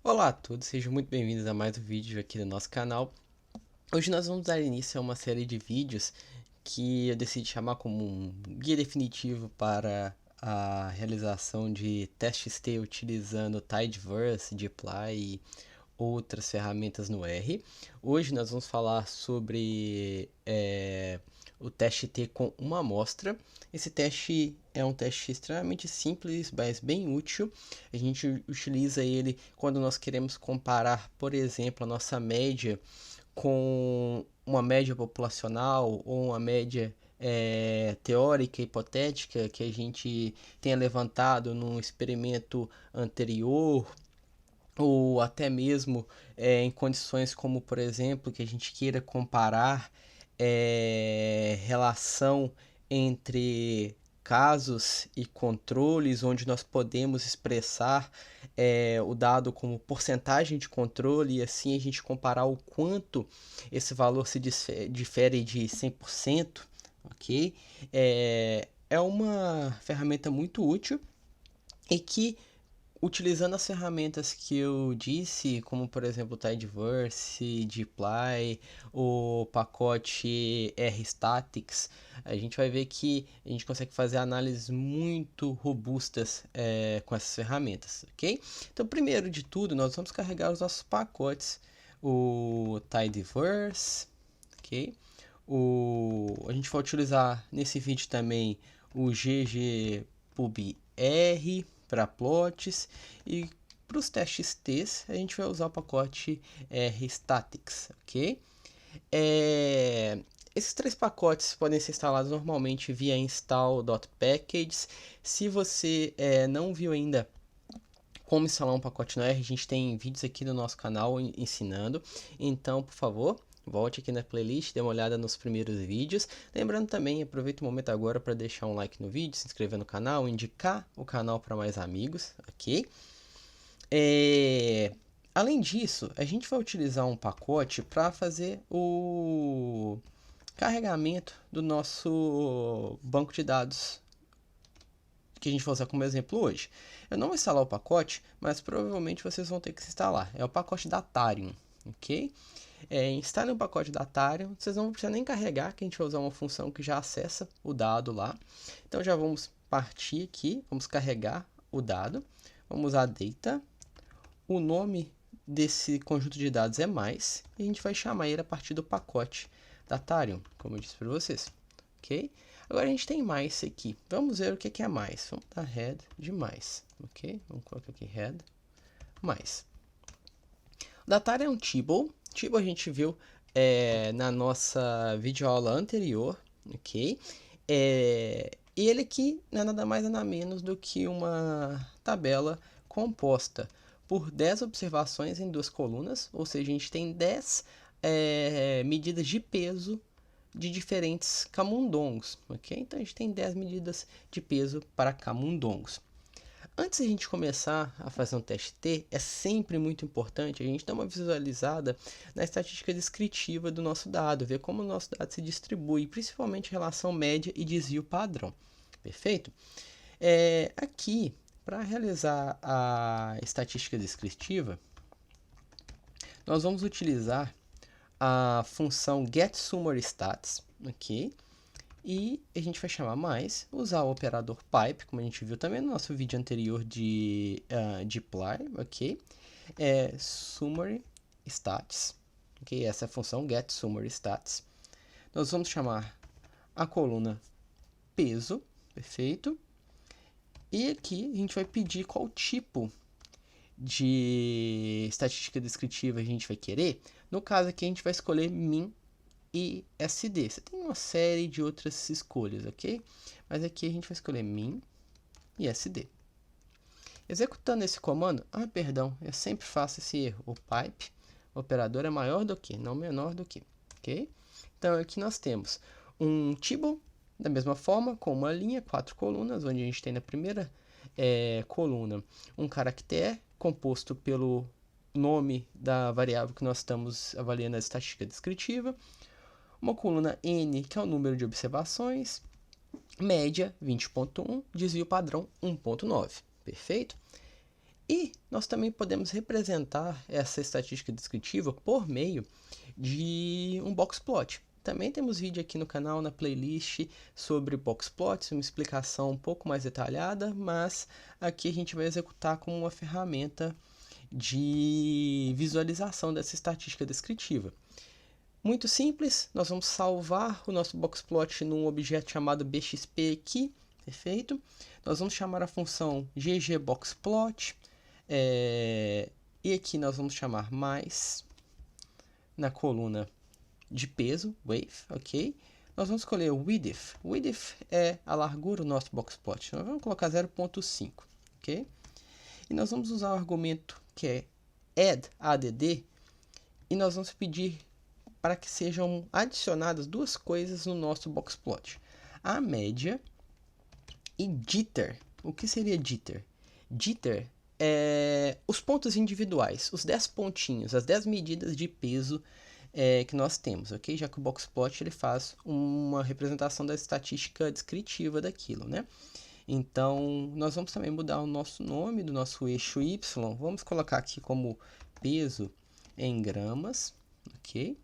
Olá a todos, sejam muito bem-vindos a mais um vídeo aqui do nosso canal. Hoje nós vamos dar início a uma série de vídeos que eu decidi chamar como um guia definitivo para a realização de testes T utilizando Tidyverse, dplyr e outras ferramentas no R. Hoje nós vamos falar sobre o teste T com uma amostra. Esse teste é um teste extremamente simples, mas bem útil. A gente utiliza ele quando nós queremos comparar, por exemplo, a nossa média com uma média populacional ou uma média teórica, hipotética, que a gente tenha levantado num experimento anterior, ou até mesmo em condições como, por exemplo, que a gente queira comparar relação entre casos e controles, onde nós podemos expressar o dado como porcentagem de controle e assim a gente comparar o quanto esse valor se difere de 100%, ok? É uma ferramenta muito útil e que, utilizando as ferramentas que eu disse, como por exemplo o Tidyverse, dplyr, o pacote RStatics, a gente vai ver que a gente consegue fazer análises muito robustas com essas ferramentas, ok? Então, primeiro de tudo, nós vamos carregar os nossos pacotes, o Tidyverse, ok? A gente vai utilizar nesse vídeo também o ggpubr para plots, e para os testes T a gente vai usar o pacote RStatics, ok? Esses três pacotes podem ser instalados normalmente via install.packages. Se você não viu ainda como instalar um pacote no R, a gente tem vídeos aqui no nosso canal ensinando. Então, por favor, volte aqui na playlist, dê uma olhada nos primeiros vídeos. Lembrando também, aproveita o momento agora para deixar um like no vídeo, se inscrever no canal, indicar o canal para mais amigos, ok? Além disso, a gente vai utilizar um pacote para fazer o carregamento do nosso banco de dados, que a gente vai usar como exemplo hoje. Eu não vou instalar o pacote, mas provavelmente vocês vão ter que instalar. É o pacote Datarium, ok? Instalem o pacote Datarium, vocês não precisam nem carregar, que a gente vai usar uma função que já acessa o dado lá. Então já vamos partir aqui, vamos carregar o dado, vamos usar data, o nome desse conjunto de dados é mais, e a gente vai chamar ele a partir do pacote Datarium, como eu disse para vocês, ok? Agora a gente tem mais aqui. Vamos ver o que é mais. Vamos dar head de mais, ok? Vamos colocar aqui head mais. O Datarium é um table. Table a gente viu na nossa videoaula anterior, ok? E ele aqui não é nada mais nada menos do que uma tabela composta por 10 observações em duas colunas, ou seja, a gente tem 10 medidas de peso de diferentes camundongos, ok? Então a gente tem 10 medidas de peso para camundongos. Antes de a gente começar a fazer um teste T, é sempre muito importante a gente dar uma visualizada na estatística descritiva do nosso dado, ver como o nosso dado se distribui, principalmente em relação média e desvio padrão. Perfeito? Aqui, para realizar a estatística descritiva, nós vamos utilizar a função getSummaryStats, ok? E a gente vai chamar mais, usar o operador pipe, como a gente viu também no nosso vídeo anterior de dplyr, ok? Summary stats, ok? Essa é a função getSummaryStats. Nós vamos chamar a coluna peso, perfeito? E aqui a gente vai pedir qual tipo de estatística descritiva a gente vai querer. No caso aqui a gente vai escolher min e SD. Você tem uma série de outras escolhas, ok? Mas aqui a gente vai escolher min e SD. Executando esse comando, perdão, eu sempre faço esse erro. O pipe, o operador é maior do que, não menor do que, ok? Então aqui nós temos um table, da mesma forma, com uma linha, 4 colunas, onde a gente tem na primeira coluna um caractere composto pelo nome da variável que nós estamos avaliando a estatística descritiva, uma coluna n, que é o número de observações, média 20.1, desvio padrão 1.9, perfeito? E nós também podemos representar essa estatística descritiva por meio de um boxplot. Também temos vídeo aqui no canal, na playlist, sobre boxplots, uma explicação um pouco mais detalhada, mas aqui a gente vai executar como uma ferramenta de visualização dessa estatística descritiva. Muito simples, nós vamos salvar o nosso boxplot num objeto chamado bxp aqui, perfeito? Nós vamos chamar a função ggboxplot, e aqui nós vamos chamar mais na coluna de peso, wave, ok? Nós vamos escolher o width. Width é a largura do nosso boxplot. Nós vamos colocar 0.5, ok? E nós vamos usar o argumento que é add e nós vamos pedir para que sejam adicionadas duas coisas no nosso boxplot: a média e jitter. O que seria jitter? Jitter é os pontos individuais, os 10 pontinhos, as 10 medidas de peso que nós temos, ok? Já que o boxplot ele faz uma representação da estatística descritiva daquilo, né? Então, nós vamos também mudar o nosso nome do nosso eixo Y. Vamos colocar aqui como peso em gramas, ok?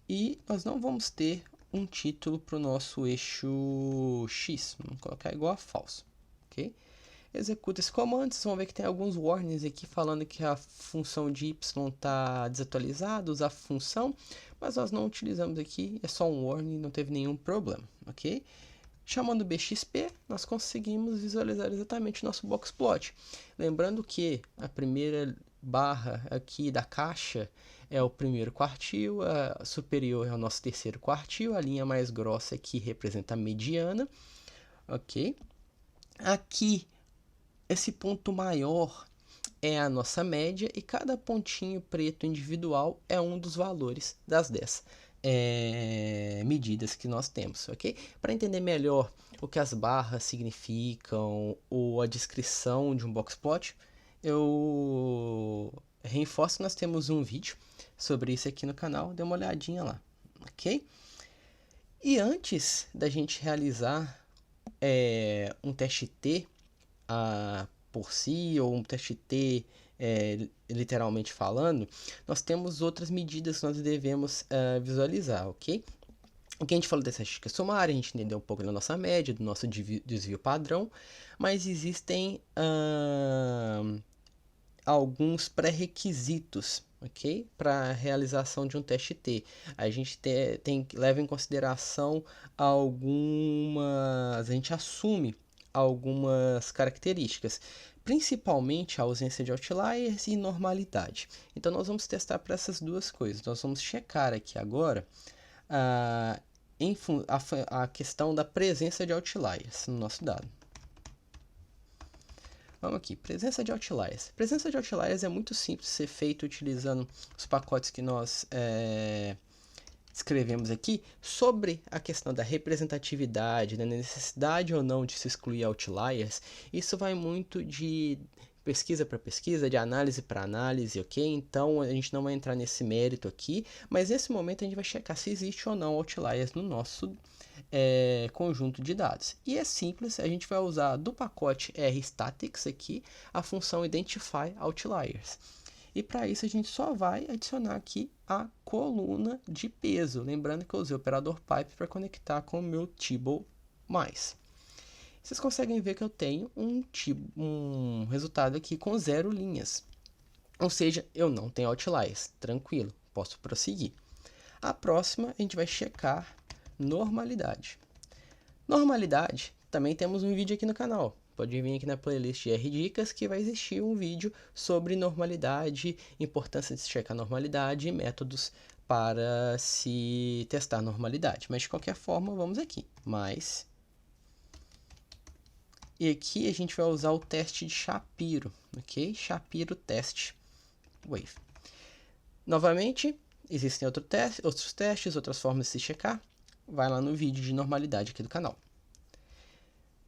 E nós não vamos ter um título para o nosso eixo X. Vamos colocar igual a falso, ok? Executa esse comando, vocês vão ver que tem alguns warnings aqui falando que a função de y está desatualizada, usar a função, mas nós não utilizamos aqui, é só um warning, não teve nenhum problema, ok? Chamando bxp, nós conseguimos visualizar exatamente o nosso boxplot. Lembrando que a primeira barra aqui da caixa é o primeiro quartil, a superior é o nosso terceiro quartil, a linha mais grossa aqui representa a mediana, ok? Aqui, esse ponto maior é a nossa média e cada pontinho preto individual é um dos valores das 10 medidas que nós temos, ok? Para entender melhor o que as barras significam ou a descrição de um boxplot, eu reforço que nós temos um vídeo sobre isso aqui no canal, dê uma olhadinha lá, ok? E antes da gente realizar um teste T por si, ou um teste T literalmente falando, nós temos outras medidas que nós devemos visualizar, ok? O que a gente falou dessa estatística sumária, a gente entendeu um pouco da nossa média, do nosso desvio padrão, mas existem alguns pré-requisitos, ok? Para a realização de um teste T. A gente leva em consideração a gente assume algumas características, principalmente a ausência de outliers e normalidade. Então nós vamos testar para essas duas coisas. Nós vamos checar aqui agora a questão da presença de outliers no nosso dado. Vamos aqui, presença de outliers. Presença de outliers é muito simples de ser feito utilizando os pacotes que nós escrevemos aqui sobre a questão da representatividade, da necessidade ou não de se excluir outliers. Isso vai muito de pesquisa para pesquisa, de análise para análise, ok? Então a gente não vai entrar nesse mérito aqui, mas nesse momento a gente vai checar se existe ou não outliers no nosso conjunto de dados. E é simples, a gente vai usar do pacote rstatics aqui a função identify outliers. E para isso a gente só vai adicionar aqui a coluna de peso. Lembrando que eu usei o operador pipe para conectar com o meu table mais. Vocês conseguem ver que eu tenho um resultado aqui com 0 linhas. Ou seja, eu não tenho outliers. Tranquilo, posso prosseguir. A próxima a gente vai checar normalidade. Normalidade, também temos um vídeo aqui no canal. Pode vir aqui na playlist de R-Dicas que vai existir um vídeo sobre normalidade, importância de se checar normalidade e métodos para se testar normalidade. Mas de qualquer forma, vamos aqui. E aqui a gente vai usar o teste de Shapiro, ok? Shapiro test wave. Novamente, existem outros testes, outras formas de se checar. Vai lá no vídeo de normalidade aqui do canal.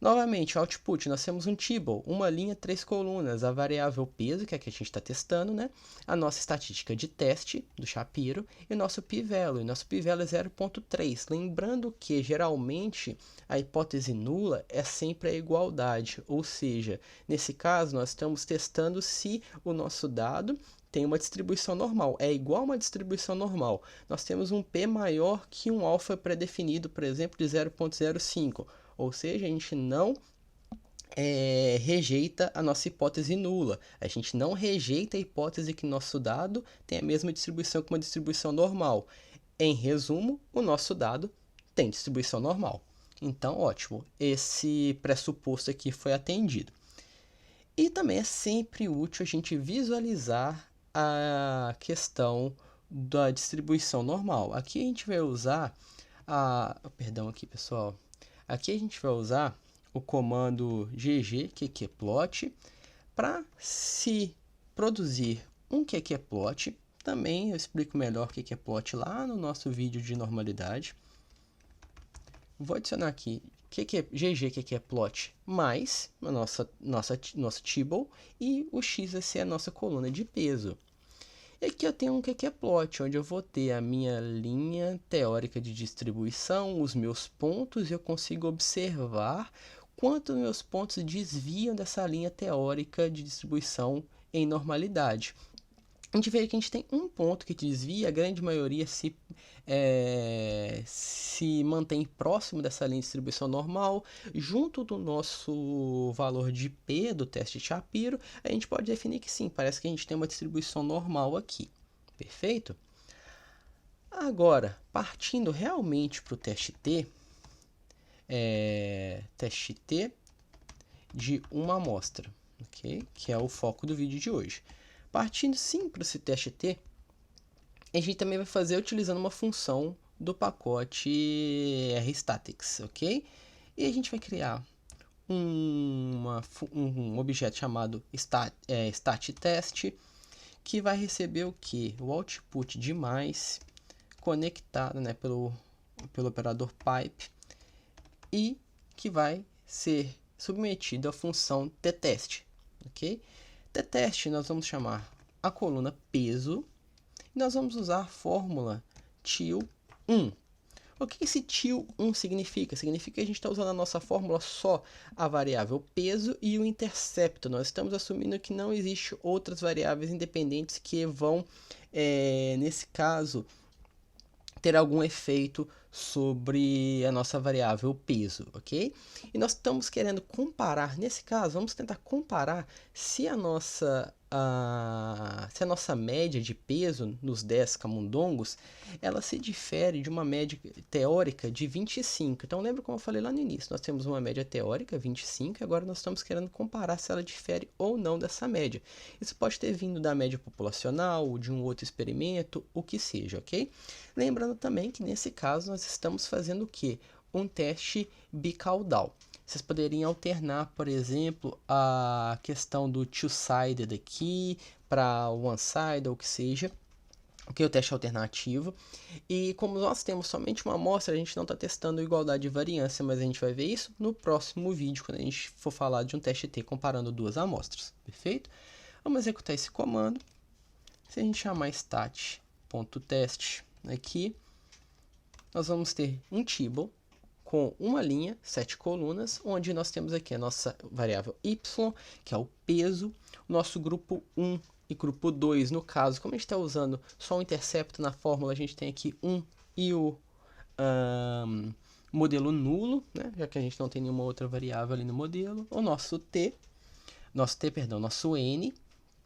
Novamente, o output, nós temos um table, uma linha, 3 colunas, a variável peso, que é a que a gente está testando, né? A nossa estatística de teste do Shapiro e o nosso p-value. O nosso p-value é 0.3. Lembrando que, geralmente, a hipótese nula é sempre a igualdade, ou seja, nesse caso, nós estamos testando se o nosso dado tem uma distribuição normal, é igual a uma distribuição normal. Nós temos um p maior que um alfa pré-definido, por exemplo, de 0.05. Ou seja, a gente não rejeita a nossa hipótese nula. A gente não rejeita a hipótese que nosso dado tem a mesma distribuição que uma distribuição normal. Em resumo, o nosso dado tem distribuição normal. Então, ótimo, esse pressuposto aqui foi atendido. E também é sempre útil a gente visualizar a questão da distribuição normal. Aqui a gente vai usar perdão aqui, pessoal. Aqui a gente vai usar o comando ggqqplot para se produzir um qqplot. Também eu explico melhor o qqplot lá no nosso vídeo de normalidade. Vou adicionar aqui ggqqplot mais a nosso table e o x vai ser a nossa coluna de peso. E aqui eu tenho um qqplot, onde eu vou ter a minha linha teórica de distribuição, os meus pontos, e eu consigo observar quanto meus pontos desviam dessa linha teórica de distribuição em normalidade. A gente vê que a gente tem um ponto que desvia, a grande maioria se mantém próximo dessa linha de distribuição normal. Junto do nosso valor de P do teste de Shapiro, a gente pode definir que sim, parece que a gente tem uma distribuição normal aqui. Perfeito? Agora, partindo realmente para o teste T, de uma amostra, okay? Que é o foco do vídeo de hoje. Partindo sim para esse teste T, a gente também vai fazer utilizando uma função do pacote rstatics, ok? E a gente vai criar um objeto chamado statTest, que vai receber o que? O output de mais conectado, né, pelo operador pipe, e que vai ser submetido à função tTest, ok? tTest nós vamos chamar a coluna peso e nós vamos usar a fórmula til1. O que esse til1 significa? Significa que a gente está usando a nossa fórmula só a variável peso e o intercepto. Nós estamos assumindo que não existe outras variáveis independentes que vão, nesse caso, ter algum efeito sobre a nossa variável peso, ok? E nós estamos querendo comparar, nesse caso, vamos tentar comparar se a nossa média de peso nos 10 camundongos, ela se difere de uma média teórica de 25. Então, lembra como eu falei lá no início, nós temos uma média teórica, 25, e agora nós estamos querendo comparar se ela difere ou não dessa média. Isso pode ter vindo da média populacional, de um outro experimento, o que seja, ok? Lembrando também que nesse caso nós estamos fazendo o quê? Um teste bicaudal. Vocês poderiam alternar, por exemplo, a questão do two-sided aqui para one-sided ou o que seja, ok? O teste alternativo. E como nós temos somente uma amostra, a gente não está testando igualdade e variância, mas a gente vai ver isso no próximo vídeo, quando a gente for falar de um teste T comparando duas amostras, perfeito? Vamos executar esse comando. Se a gente chamar stat.test aqui, nós vamos ter um table com uma linha, 7 colunas, onde nós temos aqui a nossa variável y, que é o peso, o nosso grupo 1 e grupo 2, no caso, como a gente está usando só o intercepto na fórmula, a gente tem aqui 1 e o modelo nulo, né, já que a gente não tem nenhuma outra variável ali no modelo, o nosso nosso n,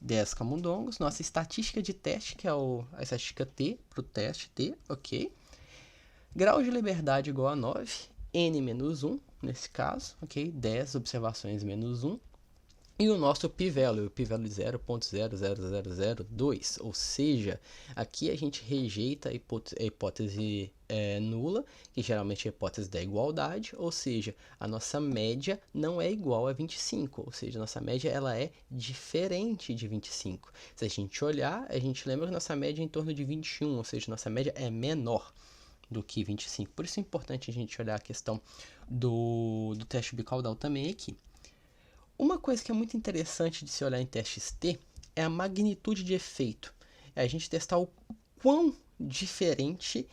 10 camundongos, nossa estatística de teste, que é a estatística T, para o teste T, ok? Grau de liberdade igual a 9, n menos 1, nesse caso, ok? 10 observações menos 1. E o nosso p-value, o p-value 0.00002, ou seja, aqui a gente rejeita a hipótese nula, que geralmente é a hipótese da igualdade, ou seja, a nossa média não é igual a 25, ou seja, a nossa média ela é diferente de 25. Se a gente olhar, a gente lembra que nossa média é em torno de 21, ou seja, nossa média é menor. do que 25. Por isso é importante a gente olhar a questão do teste bicaudal também aqui. Uma coisa que é muito interessante de se olhar em testes T é a magnitude de efeito. É a gente testar o quão diferente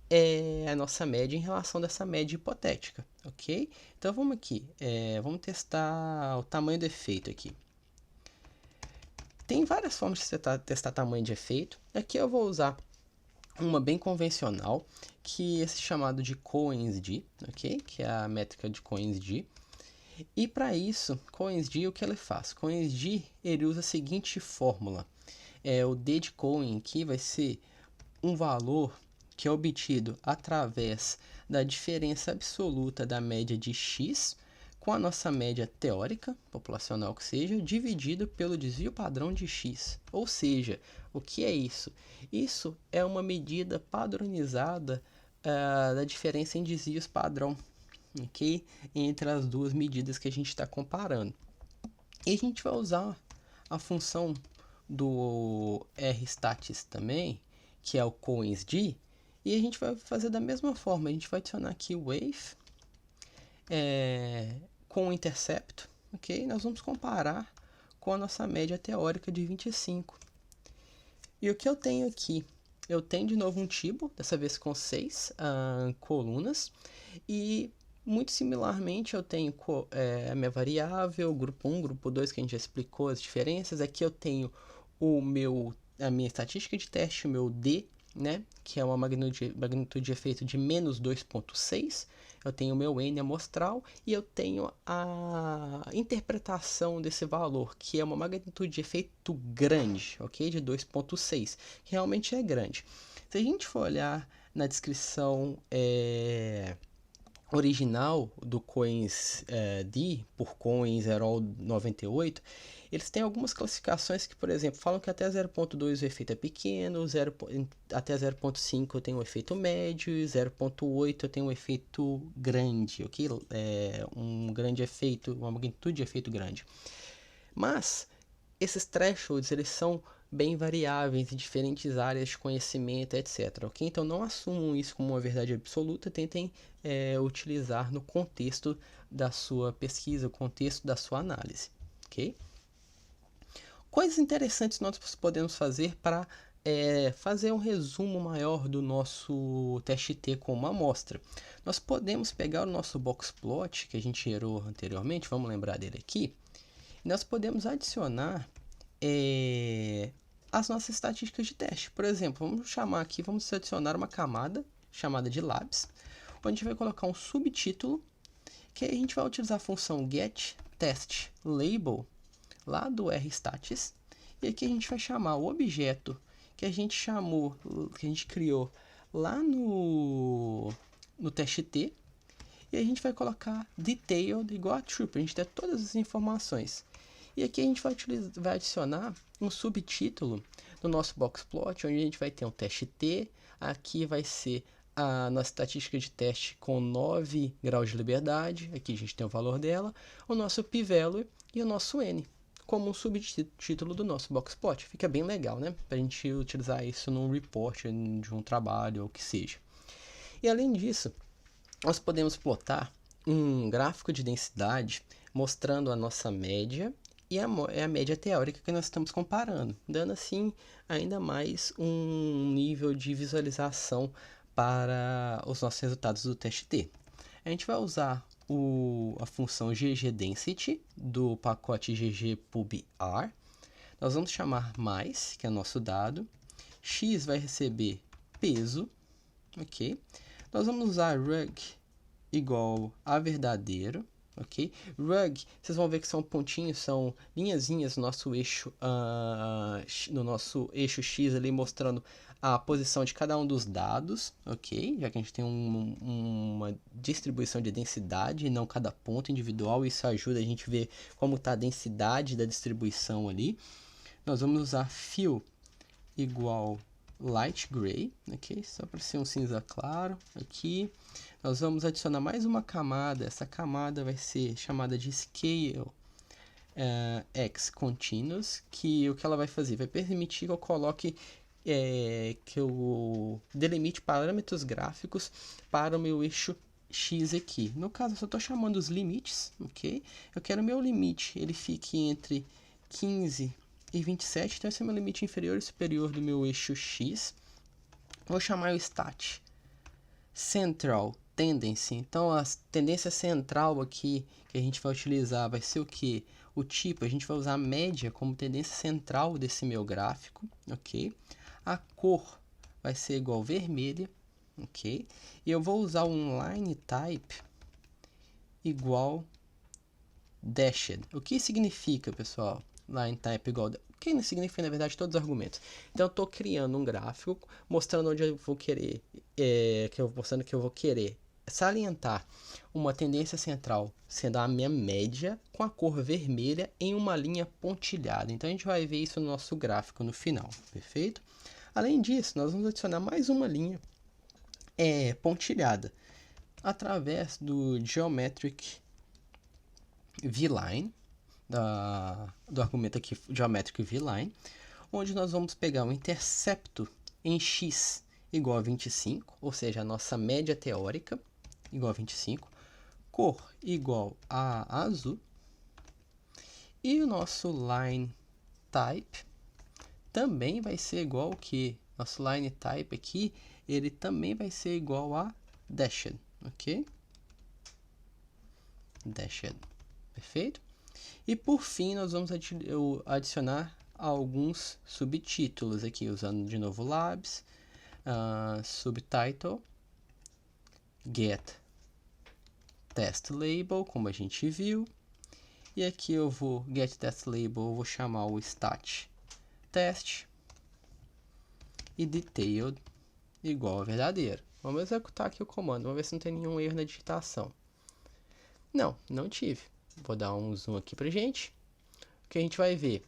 é a nossa média em relação dessa média hipotética, ok? Então vamos aqui, vamos testar o tamanho do efeito aqui. Tem várias formas de testar tamanho de efeito. Aqui eu vou usar uma bem convencional, que é chamado de Cohen's-d, ok? Que é a métrica de Cohen's-d. E para isso, Cohen's-d, o que ele faz? Cohen's-d, ele usa a seguinte fórmula. O D de Cohen aqui vai ser um valor que é obtido através da diferença absoluta da média de x com a nossa média teórica, populacional que seja, dividido pelo desvio padrão de x. Ou seja, o que é isso? Isso é uma medida padronizada da diferença em desvios padrão, ok? Entre as duas medidas que a gente está comparando. E a gente vai usar a função do rstatis também, que é o Cohen's-d, e a gente vai fazer da mesma forma. A gente vai adicionar aqui o wave com o intercepto, ok? Nós vamos comparar com a nossa média teórica de 25. E o que eu tenho aqui? Eu tenho de novo um tibo, dessa vez com 6 colunas, e muito similarmente eu tenho a minha variável, grupo 1, grupo 2, que a gente já explicou as diferenças. Aqui eu tenho a minha estatística de teste, o meu D, né, que é uma magnitude de efeito de menos 2,6. Eu tenho o meu N amostral e eu tenho a interpretação desse valor, que é uma magnitude de efeito grande, ok? De 2,6, que realmente é grande. Se a gente for olhar na descrição original do Cohen's-d, por Cohen's et al. 98, eles têm algumas classificações que, por exemplo, falam que até 0,2 o efeito é pequeno, até 0,5 eu tenho um efeito médio, 0,8 eu tenho um efeito grande, ok? Um grande efeito, uma magnitude de efeito grande. Mas esses thresholds, eles são bem variáveis em diferentes áreas de conhecimento, etc. Ok? Então não assumam isso como uma verdade absoluta, tentem utilizar no contexto da sua pesquisa, o contexto da sua análise. Ok? Coisas interessantes nós podemos fazer para fazer um resumo maior do nosso teste T com uma amostra. Nós podemos pegar o nosso boxplot, que a gente gerou anteriormente, vamos lembrar dele aqui, e nós podemos adicionar as nossas estatísticas de teste. Por exemplo, vamos adicionar uma camada chamada de labs, onde a gente vai colocar um subtítulo, que aí a gente vai utilizar a função getTestLabel lá do rstatis, e aqui a gente vai chamar o objeto que a gente criou lá no teste T, e a gente vai colocar detailed igual a true, para a gente ter todas as informações. E aqui a gente vai adicionar um subtítulo no nosso boxplot, onde a gente vai ter um teste T. Aqui vai ser a nossa estatística de teste com 9 graus de liberdade. Aqui a gente tem o valor dela, o nosso p-value e o nosso n, como um subtítulo do nosso boxplot. Fica bem legal, né? Para a gente utilizar isso num report de um trabalho ou o que seja. E além disso, nós podemos plotar um gráfico de densidade mostrando a nossa média e a média teórica que nós estamos comparando, dando assim ainda mais um nível de visualização para os nossos resultados do teste T. A gente vai usar a função ggDensity do pacote ggpubr. Nós vamos chamar mais, que é nosso dado. X vai receber peso, ok? Nós vamos usar rug igual a verdadeiro, ok? Rug, vocês vão ver que são pontinhos, são linhazinhas no nosso eixo X ali, mostrando a posição de cada um dos dados, ok? Já que a gente tem uma distribuição de densidade e não cada ponto individual, isso ajuda a gente a ver como está a densidade da distribuição ali. Nós vamos usar fill igual light gray, ok? Só para ser um cinza claro aqui. Nós vamos adicionar mais uma camada. Essa camada vai ser chamada de scale x continuous, que o que ela vai fazer? Vai permitir que eu coloque que eu delimite parâmetros gráficos para o meu eixo X aqui. No caso, eu só estou chamando os limites, ok? Eu quero meu limite, ele fique entre 15 e 27, então esse é meu limite inferior e superior do meu eixo X. Vou chamar o stat central tendency. Então a tendência central aqui que a gente vai utilizar vai ser o que? O tipo, a gente vai usar a média como tendência central desse meu gráfico, ok? A cor vai ser igual vermelha, ok? E eu vou usar um line type igual dashed. O que significa, pessoal? Line type igual... O que significa, na verdade, todos os argumentos. Então, eu estou criando um gráfico mostrando onde eu vou querer... mostrando que eu vou querer salientar uma tendência central, sendo a minha média, com a cor vermelha em uma linha pontilhada. Então, a gente vai ver isso no nosso gráfico no final, perfeito? Além disso, nós vamos adicionar mais uma linha pontilhada através do Geometric V-Line, do argumento aqui Geometric V-Line, onde nós vamos pegar o intercepto em x igual a 25, ou seja, a nossa média teórica igual a 25, cor igual a azul, e o nosso line type também vai ser igual ao que? Nosso line type aqui, ele também vai ser igual a dashed, ok? Dashed, perfeito? E por fim, nós vamos adicionar alguns subtítulos aqui, usando de novo labs, subtitle, get test label, como a gente viu. E aqui eu vou, get test label, eu vou chamar o stat test e detailed igual a verdadeiro. Vamos executar aqui o comando, vamos ver se não tem nenhum erro na digitação. Não tive. Vou dar um zoom aqui pra gente. O que a gente vai ver?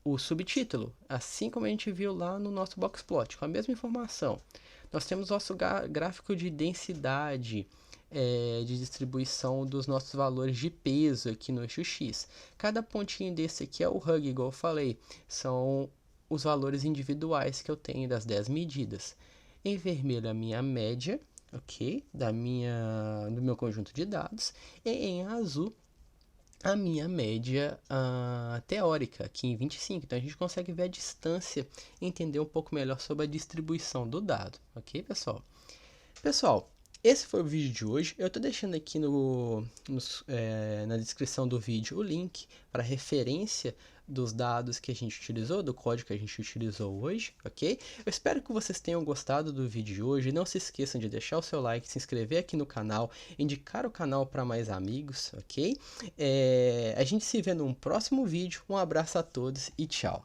O subtítulo, assim como a gente viu lá no nosso boxplot, com a mesma informação. Nós temos nosso gráfico de densidade, de distribuição dos nossos valores de peso aqui no eixo X. Cada pontinho desse aqui é o hug, igual eu falei. São os valores individuais que eu tenho das 10 medidas. Em vermelho, a minha média, ok? Do meu conjunto de dados. E em azul, a minha média teórica, aqui em 25. Então, a gente consegue ver a distância e entender um pouco melhor sobre a distribuição do dado. Ok, pessoal? Pessoal, esse foi o vídeo de hoje. Eu estou deixando aqui na descrição do vídeo o link para referência dos dados que a gente utilizou, do código que a gente utilizou hoje, ok? Eu espero que vocês tenham gostado do vídeo de hoje. Não se esqueçam de deixar o seu like, se inscrever aqui no canal, indicar o canal para mais amigos, ok? A gente se vê num próximo vídeo. Um abraço a todos e tchau!